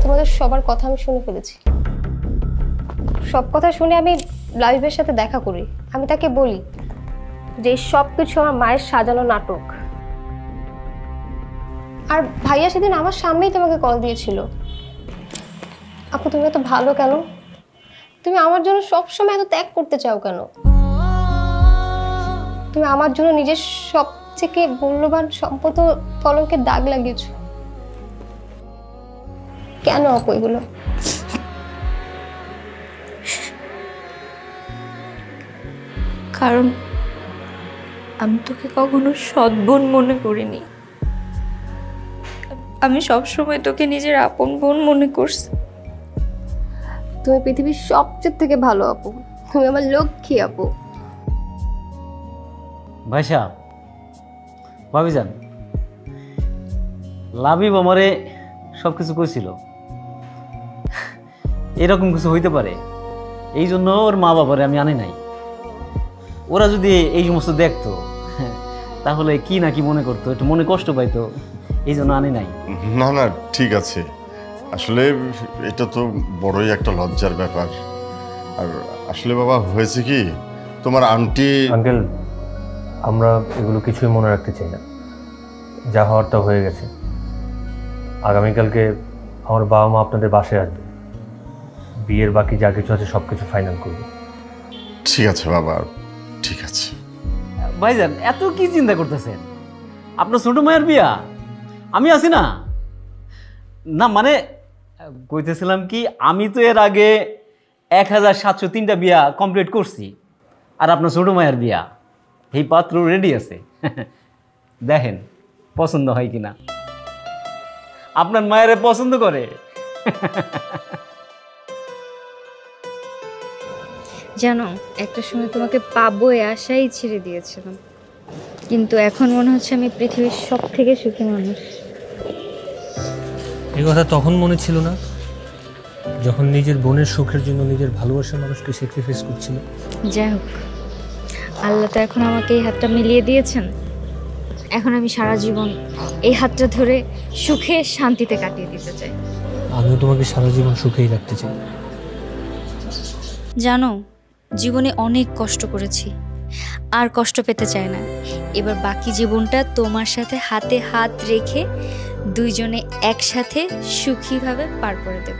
তোমাদের সবার কথা আমি শুনে ফেলেছি। সব কথা শুনে আমি লাবিবের সাথে দেখা করি। আমি তাকে বলি যে সব কিছু আমার মায়ের সাজানো নাটক। আর ভাইয়া সেদিন আমার সামনেই তোমাকে কল দিয়েছিল। আপু তুমি এত ভালো কেন? তুমি আমার জন্য সবসময় এত ত্যাগ করতে চাও কেন? তুমি আমার জন্য নিজের সবথেকে মূল্যবান সম্পদ কলঙ্কের দাগ লাগিয়েছো কেন আপু এগুলো? কারণ আমি তোকে কখনো সৎ বোন মনে করিনি। আমি সবসময় তোকে নিজের আপন বোন মনে করছি। তুমি পৃথিবীর সবচেয়ে থেকে ভালো আপু। তুমি আমার লক্ষ্মী আপু। ভাইসা ভাবিজান, লাবিব আমারে সবকিছু কইছিল, এরকম কিছু হইতে পারে এই জন্য ওর মা বাবারে আমি আনি নাই। ওরা যদি এই সমস্ত দেখতো তাহলে কি না কি মনে করতো, একটু মনে কষ্ট পাইতো, এই জন্য আনি নাই। না না ঠিক আছে, আসলে এটা তো বড়ই একটা লজ্জার ব্যাপার। আর আসলে বাবা হয়েছে কি, তোমার আন্টি আঙ্কেল, আমরা এগুলো কিছুই মনে রাখতে চাই না। যা হওয়ার তা হয়ে গেছে। আগামীকালকে আমার বাবা মা আপনাদের বাসায় আসবে, বিয়ের বাকি যা কিছু আছে সব কিছু ফাইনাল করবে। ঠিক আছে বাবা, ঠিক আছে। ভাইজান এত কি চিন্তা করতেছেন? আপনার ছোট মায়ের বিয়া, আমি আছি না। না মানে কইতেছিলাম কি, আমি তো এর আগে 1703টা বিয়া কমপ্লিট করছি, আর আপনার ছোট মায়ের বিয়া এই পাত্র রেডি আছে। দেখেন পছন্দ হয় কিনা। আপনার মায়ের পছন্দ করে। জানো, একটা সময় তোমাকে পাবো এই আশাই ছেড়ে দিয়েছিলাম, কিন্তু এখন মনে হচ্ছে আমি পৃথিবীর সব থেকে সুখী মানুষ। এই কথা তখন মনে ছিল না, যখন নিজের বোনের সুখের জন্য নিজের ভালোবাসার মানুষকে স্যাক্রিফাইস করছিল। যাই হোক, আল্লাহ তো এখন আমাকে এই হাতটা মিলিয়ে দিয়েছেন। এখন আমি সারা জীবন এই হাতটা ধরে সুখে শান্তিতে কাটিয়ে দিতে চাই। আমিও তোমাকে সারা জীবন সুখেই রাখতে চাই। জানো, জীবনে অনেক কষ্ট করেছি, আর কষ্ট পেতে চাই না। এবার বাকি জীবনটা তোমার সাথে হাতে হাত রেখে দুইজনে একসাথে সুখীভাবে পার করে দেব।